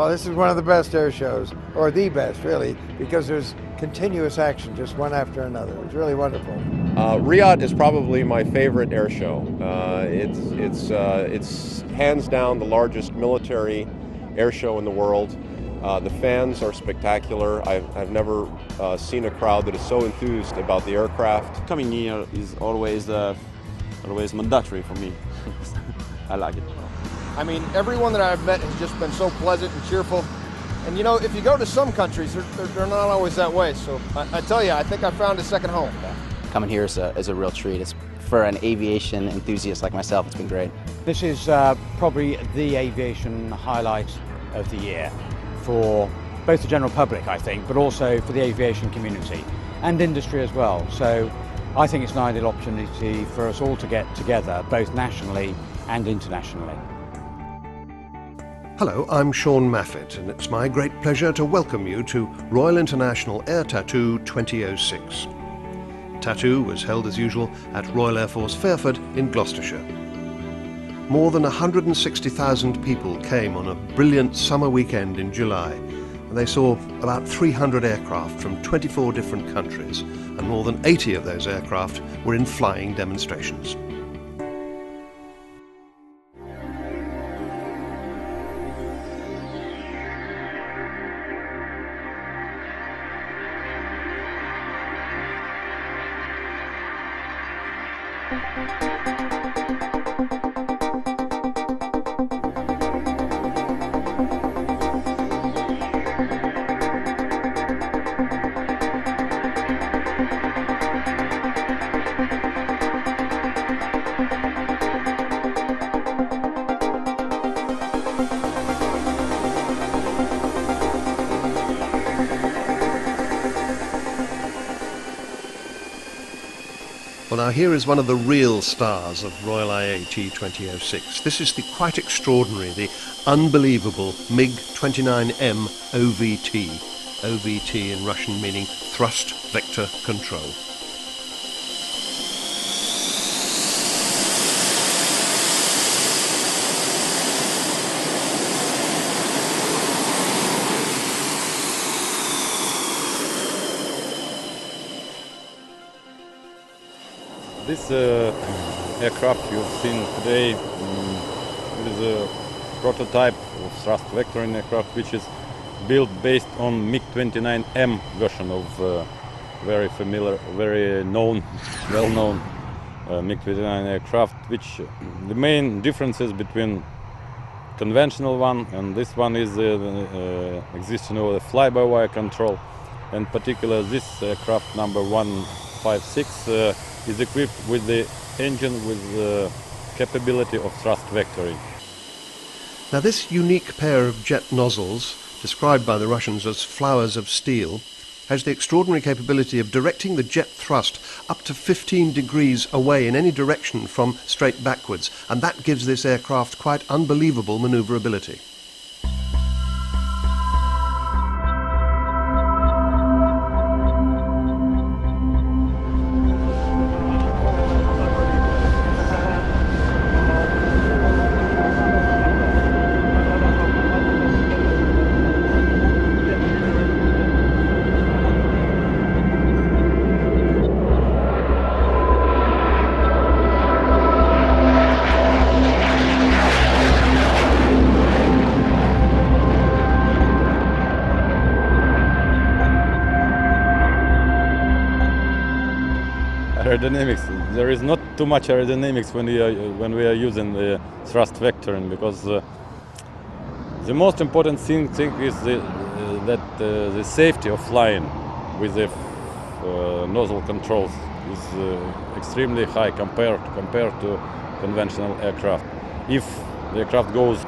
Well, this is one of the best air shows, or the best, really, because there's continuous action, just one after another. It's really wonderful. RIAT is probably my favorite air show. It's hands down the largest military air show in the world. The fans are spectacular. I've never seen a crowd that is so enthused about the aircraft. Coming here is always mandatory for me. I like it. I mean, everyone that I've met has just been so pleasant and cheerful. And you know, if you go to some countries, they're not always that way. So I tell you, I think I found a second home. Coming here is a real treat. It's for an aviation enthusiast like myself, it's been great. This is probably the aviation highlight of the year for both the general public, I think, but also for the aviation community and industry as well. So I think it's an ideal opportunity for us all to get together, both nationally and internationally. Hello, I'm Sean Maffett, and it's my great pleasure to welcome you to Royal International Air Tattoo 2006. Tattoo was held as usual at Royal Air Force Fairford in Gloucestershire. More than 160,000 people came on a brilliant summer weekend in July, and they saw about 300 aircraft from 24 different countries, and more than 80 of those aircraft were in flying demonstrations. Well, now here is one of the real stars of Royal IAT 2006. This is the quite extraordinary, the unbelievable MiG-29M OVT. OVT in Russian meaning Thrust Vector Control. This aircraft you've seen today is a prototype of thrust vectoring aircraft, which is built based on MiG-29M version of very familiar, very known, well-known MiG-29 aircraft. Which the main differences between conventional one and this one is existing over the fly-by-wire control. In particular, this aircraft number 156 is equipped with the engine with the capability of thrust vectoring. Now this unique pair of jet nozzles, described by the Russians as flowers of steel, has the extraordinary capability of directing the jet thrust up to 15 degrees away in any direction from straight backwards, and that gives this aircraft quite unbelievable manoeuvrability. Aerodynamics. There is not too much aerodynamics when we are using the thrust vectoring, because the most important thing is that the safety of flying with the nozzle controls is extremely high compared to conventional aircraft. If the aircraft goes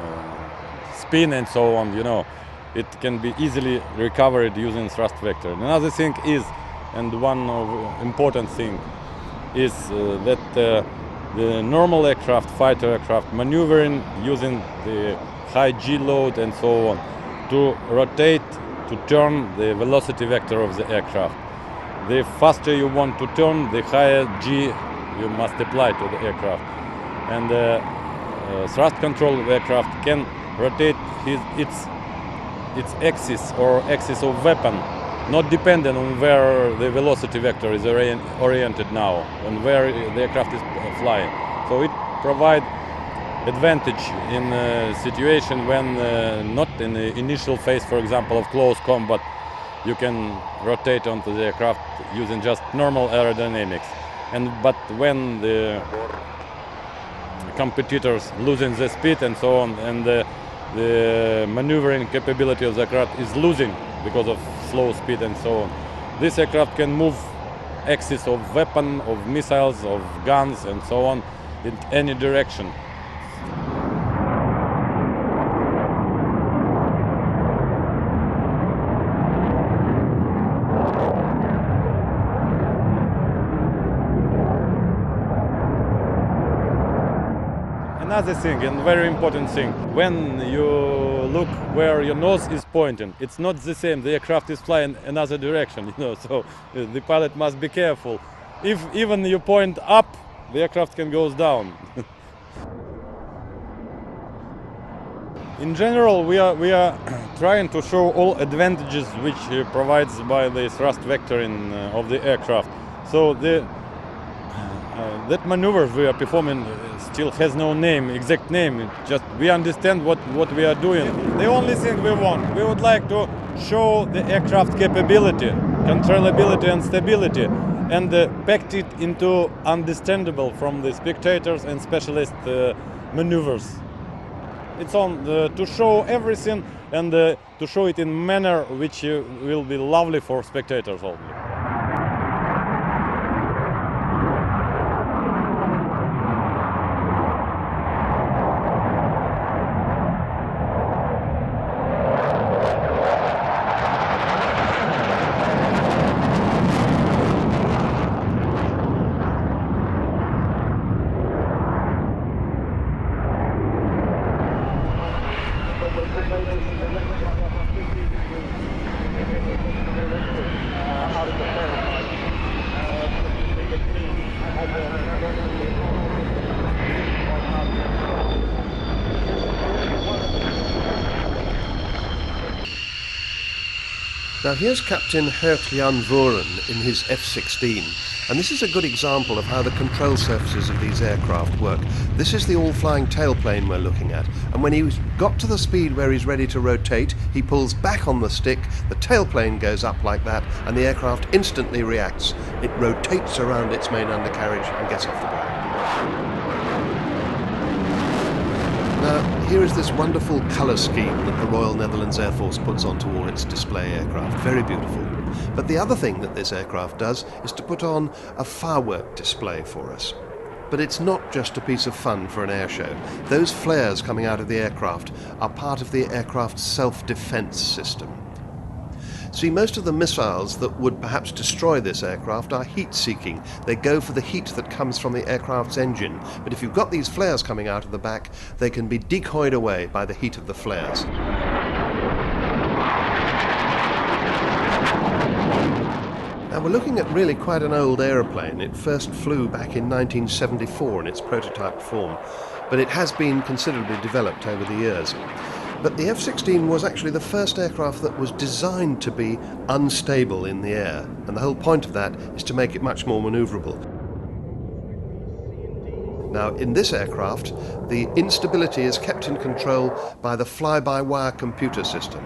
spin and so on, you know, it can be easily recovered using thrust vectoring. Another thing is, and one important thing is that the normal aircraft, fighter aircraft, maneuvering using the high G load and so on to rotate, to turn the velocity vector of the aircraft. The faster you want to turn, the higher G you must apply to the aircraft. And thrust control aircraft can rotate its its axis or axis of weapon, not dependent on where the velocity vector is oriented now, on where the aircraft is flying. So it provides advantage in a situation when not in the initial phase, for example, of close combat, you can rotate onto the aircraft using just normal aerodynamics. But when the competitors losing the speed and so on, and the maneuvering capability of the aircraft is losing because of slow speed and so on, this aircraft can move axis of weapon, of missiles, of guns and so on in any direction. Another thing, and very important thing, when you look where your nose is pointing, it's not the same. The aircraft is flying another direction, so the pilot must be careful. If even you point up, the aircraft can go down. In general, we are trying to show all advantages which provides by the thrust vectoring of the aircraft. So that maneuver we are performing still has no name, exact name. Just we understand what we are doing. The only thing we would like to show the aircraft capability, controllability and stability, and packed it into understandable from the spectators and specialist maneuvers. It's on to show everything and to show it in a manner which will be lovely for spectators only. Now here's Captain Hertlian Voren in his F-16, and this is a good example of how the control surfaces of these aircraft work. This is the all-flying tailplane we're looking at, and when he's got to the speed where he's ready to rotate, he pulls back on the stick, the tailplane goes up like that, and the aircraft instantly reacts. It rotates around its main undercarriage and gets off the ground. Now, here is this wonderful colour scheme that the Royal Netherlands Air Force puts onto all its display aircraft. Very beautiful. But the other thing that this aircraft does is to put on a firework display for us. But it's not just a piece of fun for an air show. Those flares coming out of the aircraft are part of the aircraft's self-defence system. See, most of the missiles that would perhaps destroy this aircraft are heat-seeking. They go for the heat that comes from the aircraft's engine. But if you've got these flares coming out of the back, they can be decoyed away by the heat of the flares. Now we're looking at really quite an old aeroplane. It first flew back in 1974 in its prototype form, but it has been considerably developed over the years. But the F-16 was actually the first aircraft that was designed to be unstable in the air, and the whole point of that is to make it much more manoeuvrable. Now, in this aircraft, the instability is kept in control by the fly-by-wire computer system.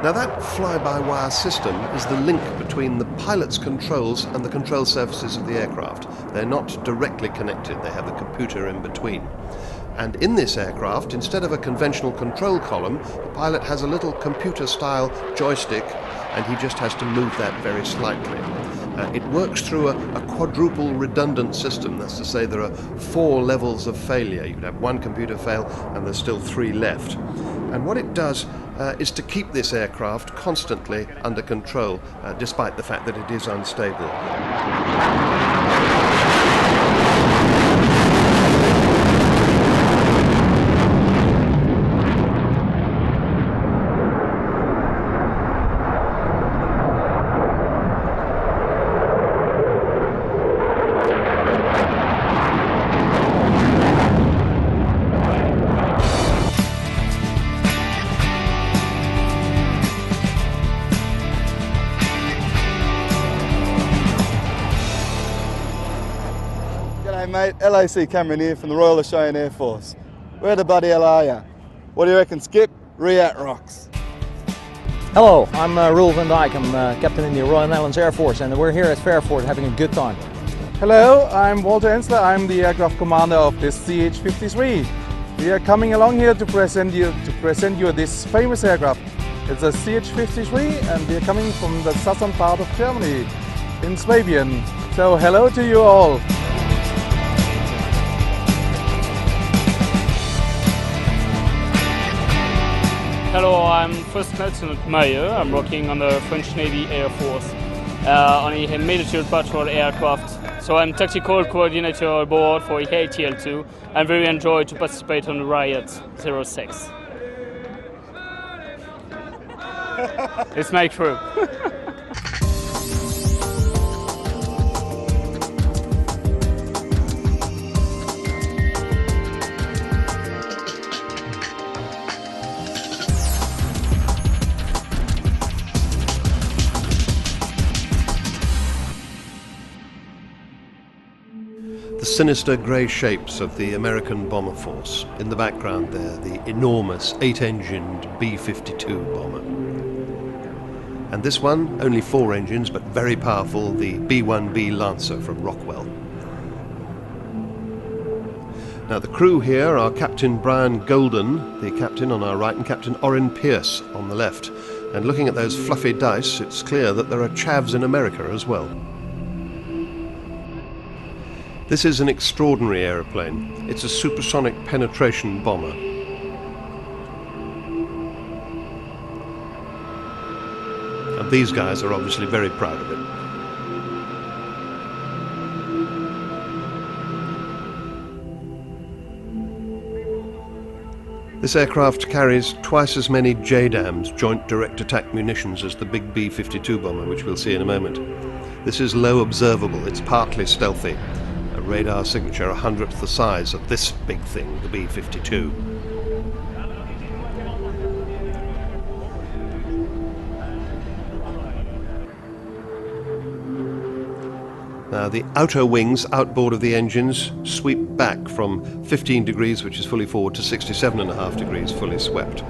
Now, that fly-by-wire system is the link between the pilot's controls and the control surfaces of the aircraft. They're not directly connected, they have the computer in between. And in this aircraft, instead of a conventional control column, the pilot has a little computer-style joystick, and he just has to move that very slightly. It works through a quadruple redundant system. That's to say there are 4 levels of failure. You could have 1 computer fail, and there's still 3 left. And what it does is to keep this aircraft constantly under control, despite the fact that it is unstable. Hey mate, LAC Cameron here from the Royal Australian Air Force. Where the bloody hell are ya? What do you reckon, Skip? RIAT rocks. Hello, I'm Roel van Dijk. I'm captain in the Royal Netherlands Air Force, and we're here at Fairford having a good time. Hello, I'm Walter Ensler. I'm the aircraft commander of this CH-53. We are coming along here to present you this famous aircraft. It's a CH-53, and we are coming from the southern part of Germany, in Swabian. So hello to you all. Hello, I'm First Lieutenant Meyer. I'm working on the French Navy Air Force on a military patrol aircraft. So I'm tactical coordinator aboard for ATL2. I'm very enjoyed to participate on the RIAT-2006. It's my crew. The sinister grey shapes of the American bomber force. In the background there, the enormous 8-engined B-52 bomber. And this one, only 4 engines, but very powerful, the B-1B Lancer from Rockwell. Now the crew here are Captain Brian Golden, the captain on our right, and Captain Orrin Pierce on the left. And looking at those fluffy dice, it's clear that there are chavs in America as well. This is an extraordinary aeroplane. It's a supersonic penetration bomber. And these guys are obviously very proud of it. This aircraft carries twice as many JDAMs, Joint Direct Attack Munitions, as the big B-52 bomber, which we'll see in a moment. This is low observable, it's partly stealthy. A radar signature 100th the size of this big thing, the B-52. Now the outer wings, outboard of the engines, sweep back from 15 degrees, which is fully forward, to 67.5 degrees, fully swept.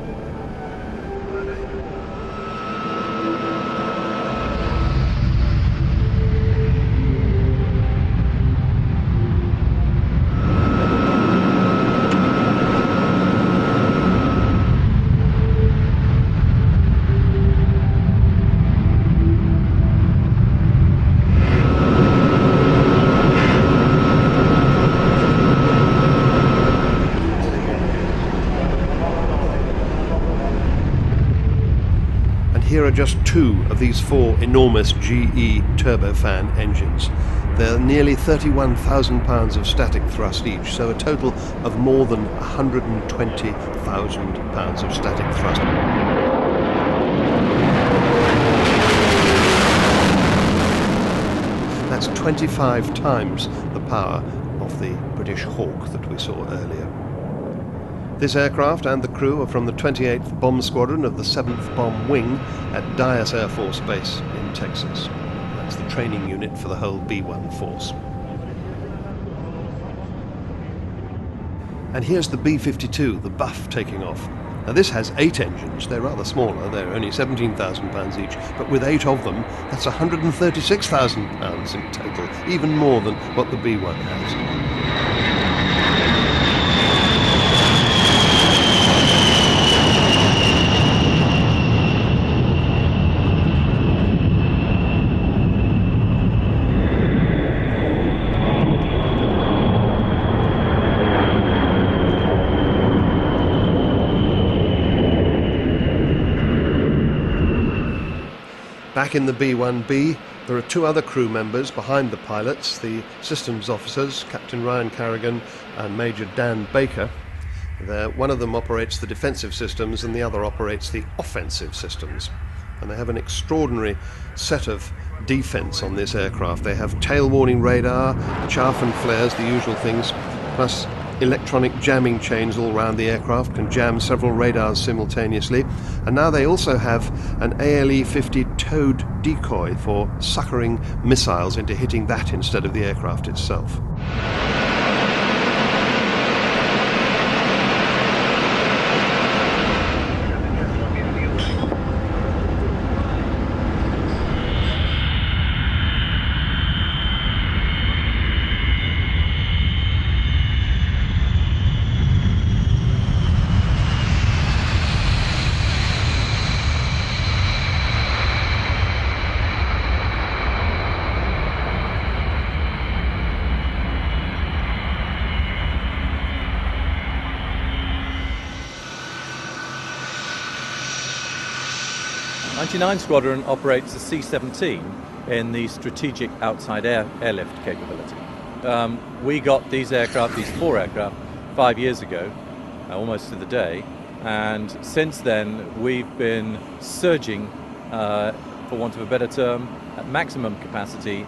Here are just 2 of these 4 enormous GE turbofan engines. They're nearly 31,000 pounds of static thrust each, so a total of more than 120,000 pounds of static thrust. That's 25 times the power of the British Hawk that we saw earlier. This aircraft and the crew are from the 28th Bomb Squadron of the 7th Bomb Wing at Dyess Air Force Base in Texas. That's the training unit for the whole B-1 force. And here's the B-52, the Buff, taking off. Now this has 8 engines. They're rather smaller, they're only 17,000 pounds each, but with 8 of them, that's 136,000 pounds in total, even more than what the B-1 has. Back in the B-1B, there are 2 other crew members behind the pilots, the systems officers, Captain Ryan Carrigan and Major Dan Baker. One of them operates the defensive systems and the other operates the offensive systems. And they have an extraordinary set of defense on this aircraft. They have tail warning radar, chaff and flares, the usual things, plus electronic jamming chains all around the aircraft, can jam several radars simultaneously. And now they also have an ALE-50 towed decoy for suckering missiles into hitting that instead of the aircraft itself. 99 Squadron operates the C-17 in the strategic outside airlift capability. We got these aircraft, these 4 aircraft, 5 years ago, almost to the day, and since then we've been surging, for want of a better term, at maximum capacity,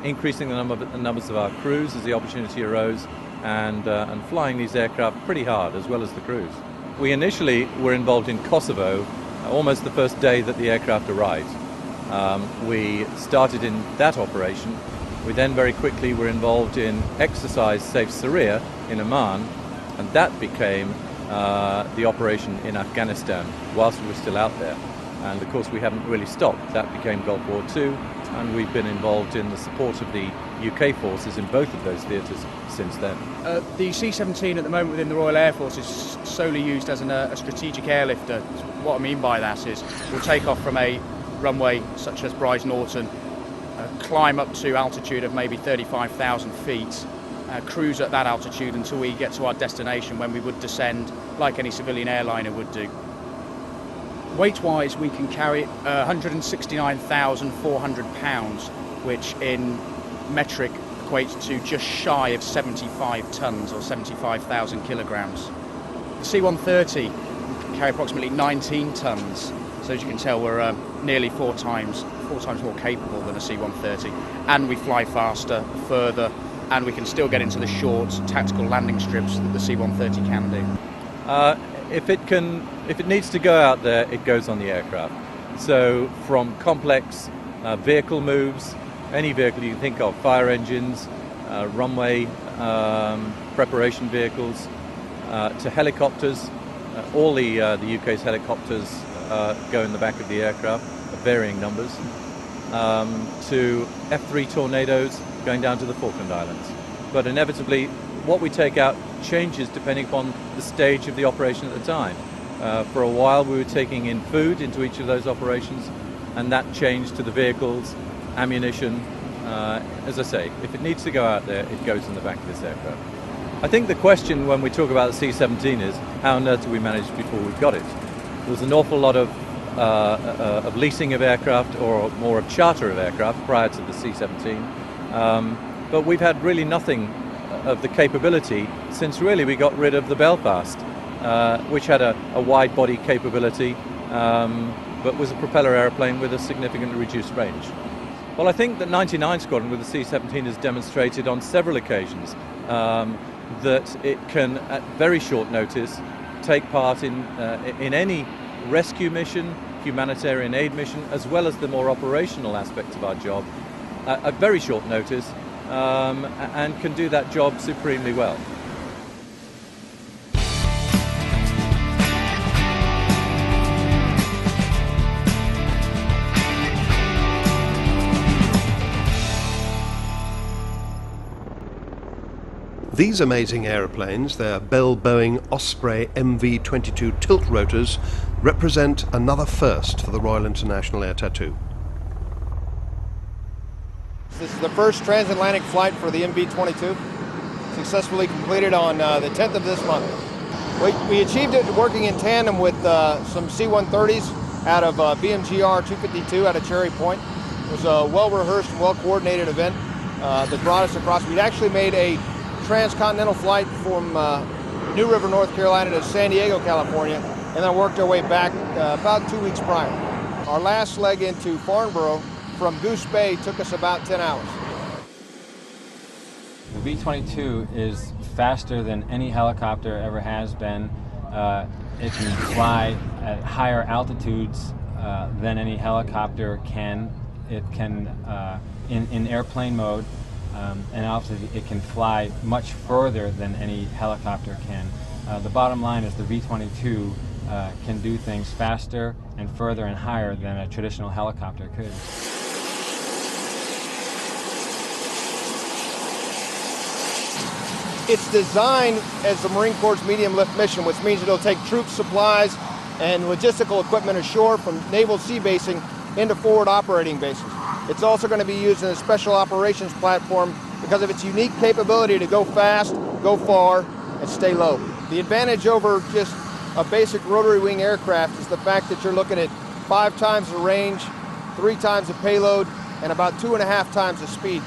increasing the numbers of our crews as the opportunity arose, and flying these aircraft pretty hard, as well as the crews. We initially were involved in Kosovo almost the first day that the aircraft arrived. We started in that operation. We then very quickly were involved in Exercise Safe Syria in Oman, and that became the operation in Afghanistan whilst we were still out there. And of course we haven't really stopped. That became Gulf War II, and we've been involved in the support of the UK forces in both of those theatres since then. The C-17 at the moment within the Royal Air Force is solely used as a strategic airlifter. What I mean by that is we'll take off from a runway such as Brize Norton, climb up to altitude of maybe 35,000 feet, cruise at that altitude until we get to our destination, when we would descend like any civilian airliner would do. Weight-wise, we can carry 169,400 pounds, which in metric equates to just shy of 75 tons or 75,000 kilograms. The C-130 can carry approximately 19 tons, so as you can tell we're nearly four times more capable than a C-130, and we fly faster, further, and we can still get into the short tactical landing strips that the C-130 can do. If it needs to go out there, it goes on the aircraft. So from complex vehicle moves, any vehicle you can think of, fire engines, runway preparation vehicles, to helicopters, all the UK's helicopters go in the back of the aircraft, varying numbers, to F-3 Tornadoes going down to the Falkland Islands. But inevitably, what we take out changes depending upon the stage of the operation at the time. For a while we were taking in food into each of those operations, and that changed to the vehicles, ammunition. As I say, if it needs to go out there, it goes in the back of this aircraft. I think the question when we talk about the C-17 is, how on earth did we manage before we got it? There was an awful lot of leasing of aircraft, or more of charter of aircraft, prior to the C-17. But we've had really nothing of the capability since really we got rid of the Belfast, which had a wide body capability, but was a propeller aeroplane with a significantly reduced range. Well, I think that 99 Squadron with the C-17 has demonstrated on several occasions that it can, at very short notice, take part in any rescue mission, humanitarian aid mission, as well as the more operational aspects of our job, at very short notice, and can do that job supremely well. These amazing aeroplanes, their Bell Boeing Osprey MV-22 tilt rotors, represent another first for the Royal International Air Tattoo. This is the first transatlantic flight for the MV-22, successfully completed on the 10th of this month. We achieved it working in tandem with some C-130s out of BMGR-252 out of Cherry Point. It was a well-rehearsed and well-coordinated event that brought us across. We'd actually made a transcontinental flight from New River, North Carolina to San Diego, California, and then worked our way back about 2 weeks prior. Our last leg into Farnborough from Goose Bay took us about 10 hours. The V-22 is faster than any helicopter ever has been. It can fly at higher altitudes than any helicopter can. It can, in airplane mode, and also it can fly much further than any helicopter can. The bottom line is the V-22 can do things faster and further and higher than a traditional helicopter could. It's designed as the Marine Corps' medium lift mission, which means it'll take troops, supplies, and logistical equipment ashore from naval sea basing into forward operating bases. It's also going to be used in a special operations platform because of its unique capability to go fast, go far, and stay low. The advantage over just a basic rotary wing aircraft is the fact that you're looking at 5 times the range, 3 times the payload, and about 2.5 times the speed.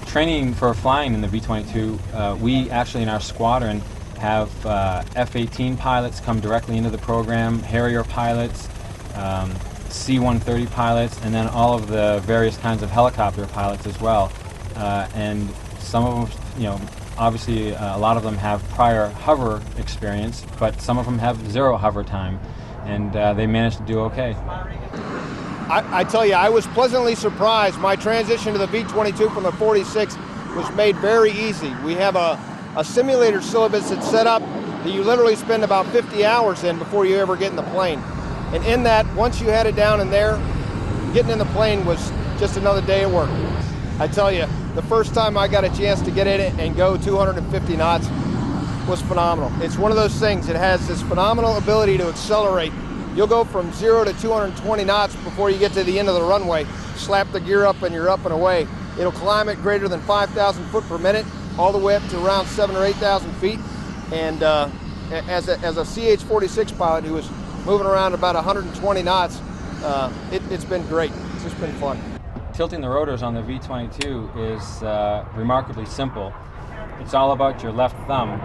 Training for flying in the V-22, we actually in our squadron have F-18 pilots come directly into the program, Harrier pilots, C-130 pilots, and then all of the various kinds of helicopter pilots as well. And some of them, you know, obviously a lot of them have prior hover experience, but some of them have 0 hover time, and they managed to do okay. I tell you, I was pleasantly surprised. My transition to the V-22 from the 46 was made very easy. We have a simulator syllabus that's set up that you literally spend about 50 hours in before you ever get in the plane. And in that, once you had it down in there, getting in the plane was just another day at work. I tell you, the first time I got a chance to get in it and go 250 knots was phenomenal. It's one of those things, it has this phenomenal ability to accelerate. You'll go from 0 to 220 knots before you get to the end of the runway. Slap the gear up and you're up and away. It'll climb at greater than 5,000 foot per minute, all the way up to around 7,000 or 8,000 feet. And as a CH-46 pilot who was moving around about 120 knots, it's been great. It's just been fun. Tilting the rotors on the V-22 is remarkably simple. It's all about your left thumb.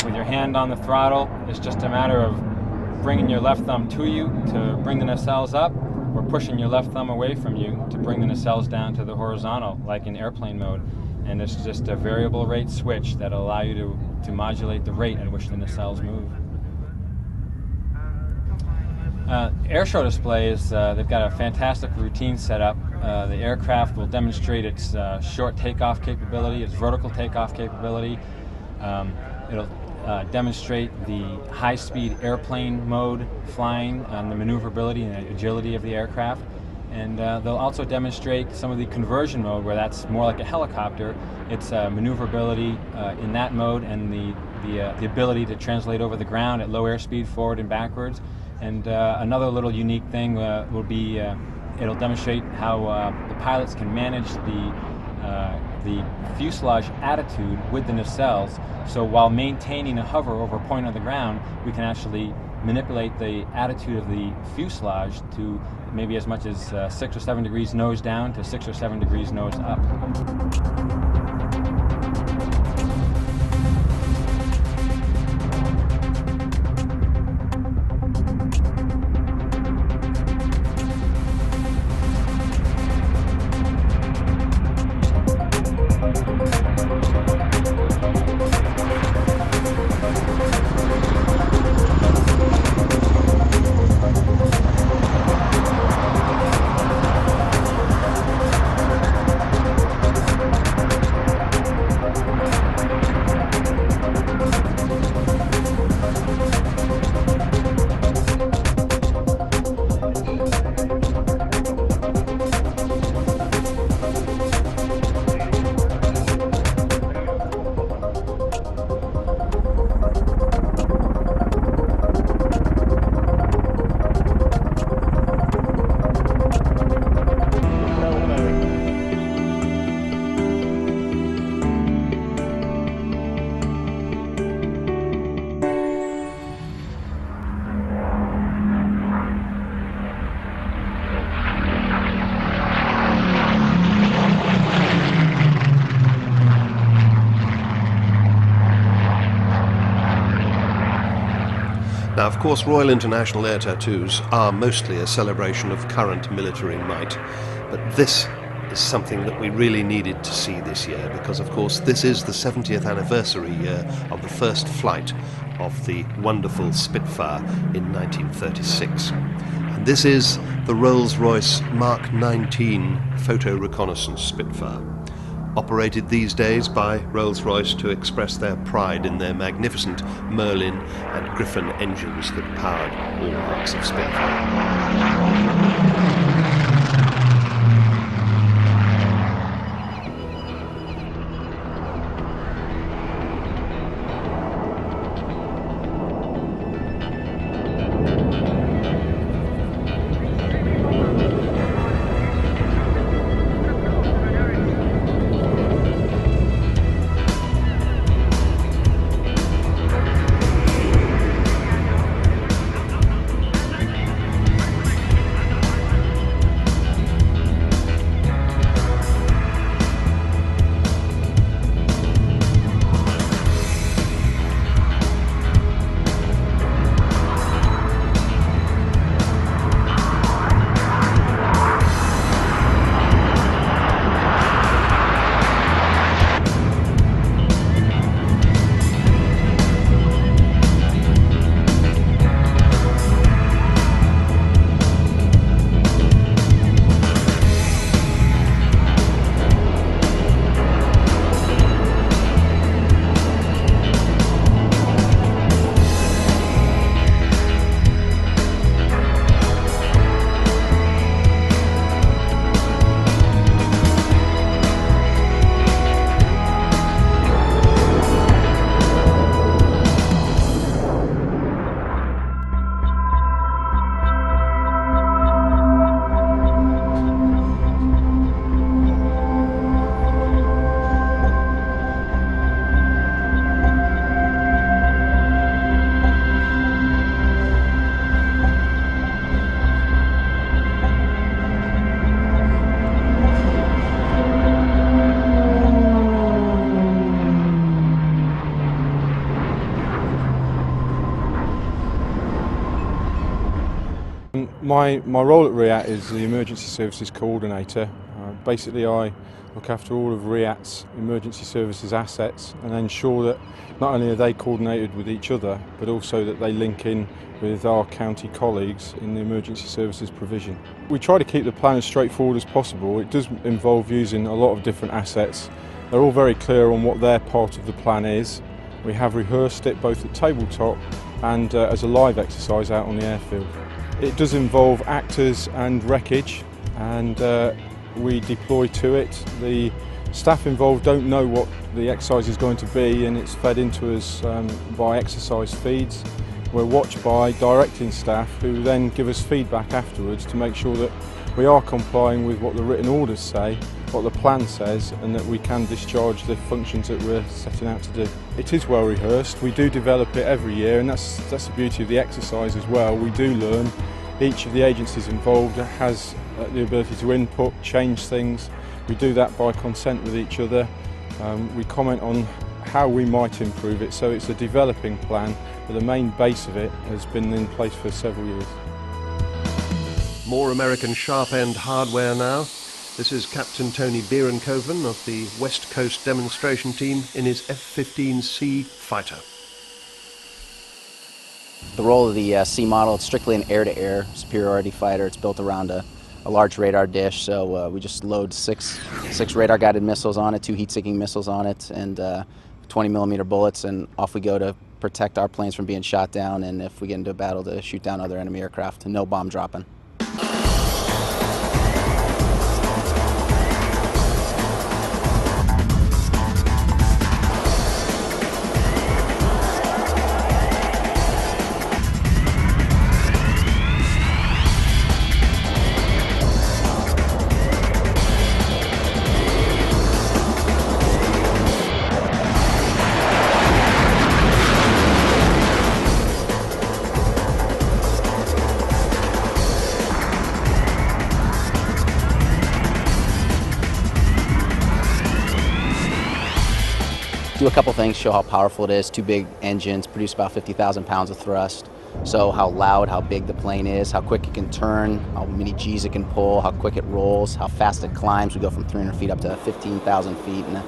With your hand on the throttle, it's just a matter of bringing your left thumb to you to bring the nacelles up, or pushing your left thumb away from you to bring the nacelles down to the horizontal, like in airplane mode. And it's just a variable rate switch that'll allow you to modulate the rate at which the nacelles move. Airshow displays, they've got a fantastic routine set up. The aircraft will demonstrate its short takeoff capability, its vertical takeoff capability. It'll demonstrate the high-speed airplane mode flying and the maneuverability and agility of the aircraft. And they'll also demonstrate some of the conversion mode, where that's more like a helicopter. It's maneuverability in that mode, and the ability to translate over the ground at low airspeed forward and backwards. And another little unique thing will be it'll demonstrate how the pilots can manage the fuselage attitude with the nacelles. So while maintaining a hover over a point on the ground, we can actually manipulate the attitude of the fuselage to maybe as much as 6 or 7 degrees nose down to 6 or 7 degrees nose up. Now, of course, Royal International Air Tattoos are mostly a celebration of current military might, but this is something that we really needed to see this year, because, of course, this is the 70th anniversary year of the first flight of the wonderful Spitfire in 1936. And this is the Rolls-Royce Mark 19 photo reconnaissance Spitfire, operated these days by Rolls-Royce to express their pride in their magnificent Merlin and Griffon engines that powered all marks of Spitfire. My role at RIAT is the Emergency Services Coordinator. Basically I look after all of RIAT's emergency services assets and ensure that not only are they coordinated with each other but also that they link in with our county colleagues in the emergency services provision. We try to keep the plan as straightforward as possible. It does involve using a lot of different assets. They're all very clear on what their part of the plan is. We have rehearsed it both at tabletop and as a live exercise out on the airfield. It does involve actors and wreckage, and we deploy to it. The staff involved don't know what the exercise is going to be, and it's fed into us by exercise feeds. We're watched by directing staff who then give us feedback afterwards to make sure that we are complying with what the written orders say, what the plan says, and that we can discharge the functions that we're setting out to do. It is well rehearsed. We do develop it every year, and that's the beauty of the exercise as well. We do learn. Each of the agencies involved has the ability to input, change things. We do that by consent with each other. We comment on how we might improve it, so it's a developing plan, but the main base of it has been in place for several years. More American sharp-end hardware now. This is Captain Tony Bierenkoven of the West Coast demonstration team in his F-15C fighter. The role of the C model, it's strictly an air-to-air superiority fighter. It's built around a large radar dish, so we just load six radar-guided missiles on it, 2 heat-seeking missiles on it, and 20mm bullets, and off we go to protect our planes from being shot down, and if we get into a battle, to shoot down other enemy aircraft. No bomb dropping. Do a couple things, show how powerful it is. 2 big engines produce about 50,000 pounds of thrust. So how loud, how big the plane is, how quick it can turn, how many G's it can pull, how quick it rolls, how fast it climbs. We go from 300 feet up to 15,000 feet in a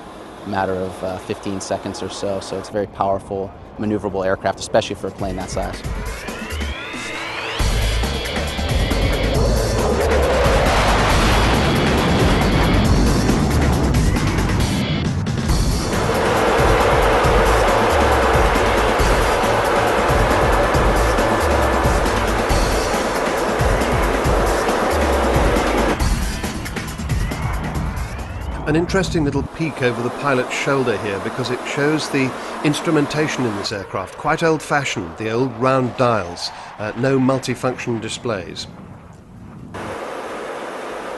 matter of 15 seconds or so. So it's a very powerful, maneuverable aircraft, especially for a plane that size. An interesting little peek over the pilot's shoulder here, because it shows the instrumentation in this aircraft. Quite old-fashioned, the old round dials, no multifunction displays.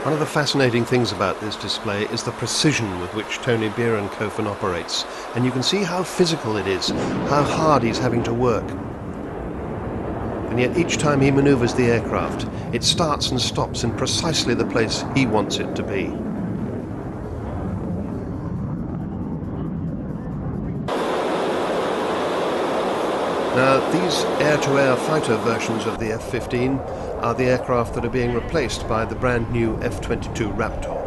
One of the fascinating things about this display is the precision with which Tony Bierenkoven operates, and you can see how physical it is, how hard he's having to work. And yet each time he maneuvers the aircraft, it starts and stops in precisely the place he wants it to be. Now, these air-to-air fighter versions of the F-15 are the aircraft that are being replaced by the brand new F-22 Raptor.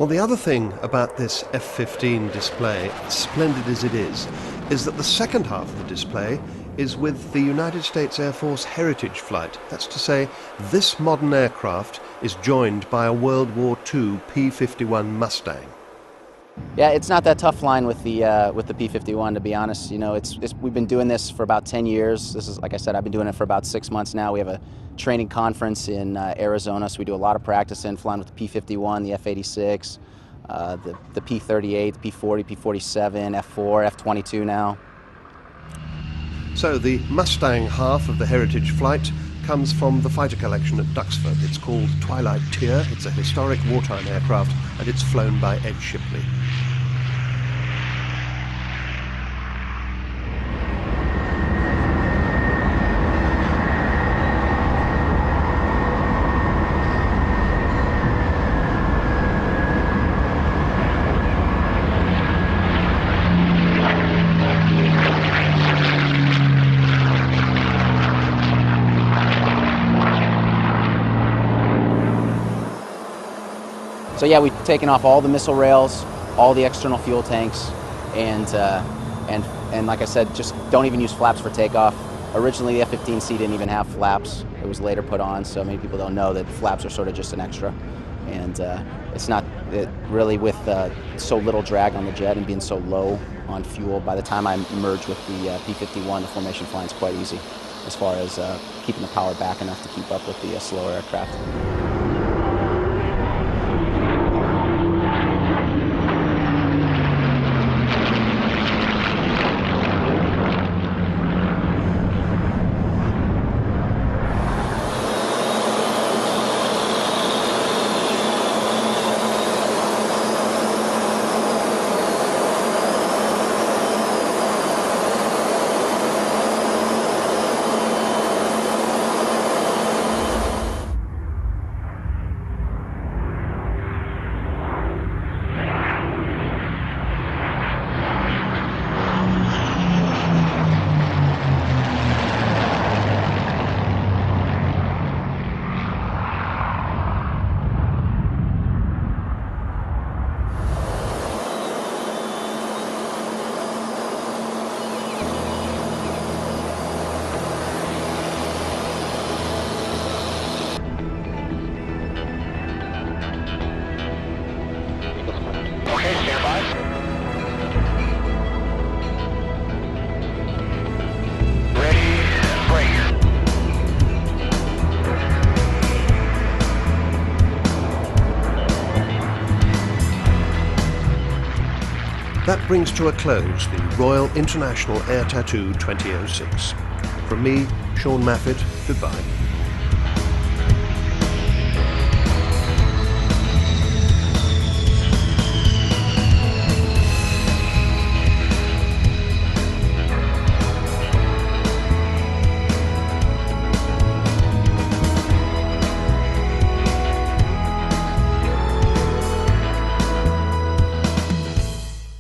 Well, the other thing about this F-15 display, splendid as it is that the second half of the display is with the United States Air Force Heritage Flight. That's to say, this modern aircraft is joined by a World War II P-51 Mustang. Yeah, it's not that tough flying with the P-51, to be honest. You know, we've been doing this for about 10 years. This is, like I said, I've been doing it for about 6 months now. We have a training conference in Arizona, so we do a lot of practice in flying with the P-51, the F-86, the P-38, the P-40, P-47, F-4, F-22 now. So the Mustang half of the Heritage Flight comes from the fighter collection at Duxford. It's called Twilight Tier. It's a historic wartime aircraft, and it's flown by Ed Shipley. So yeah, we've taken off all the missile rails, all the external fuel tanks, and like I said, just don't even use flaps for takeoff. Originally, the F-15C didn't even have flaps. It was later put on, so many people don't know that flaps are sort of just an extra. And it's not really with so little drag on the jet and being so low on fuel. By the time I merge with the P-51, the formation flying is quite easy as far as keeping the power back enough to keep up with the slower aircraft. That brings to a close the Royal International Air Tattoo 2006. From me, Sean Maffitt, goodbye.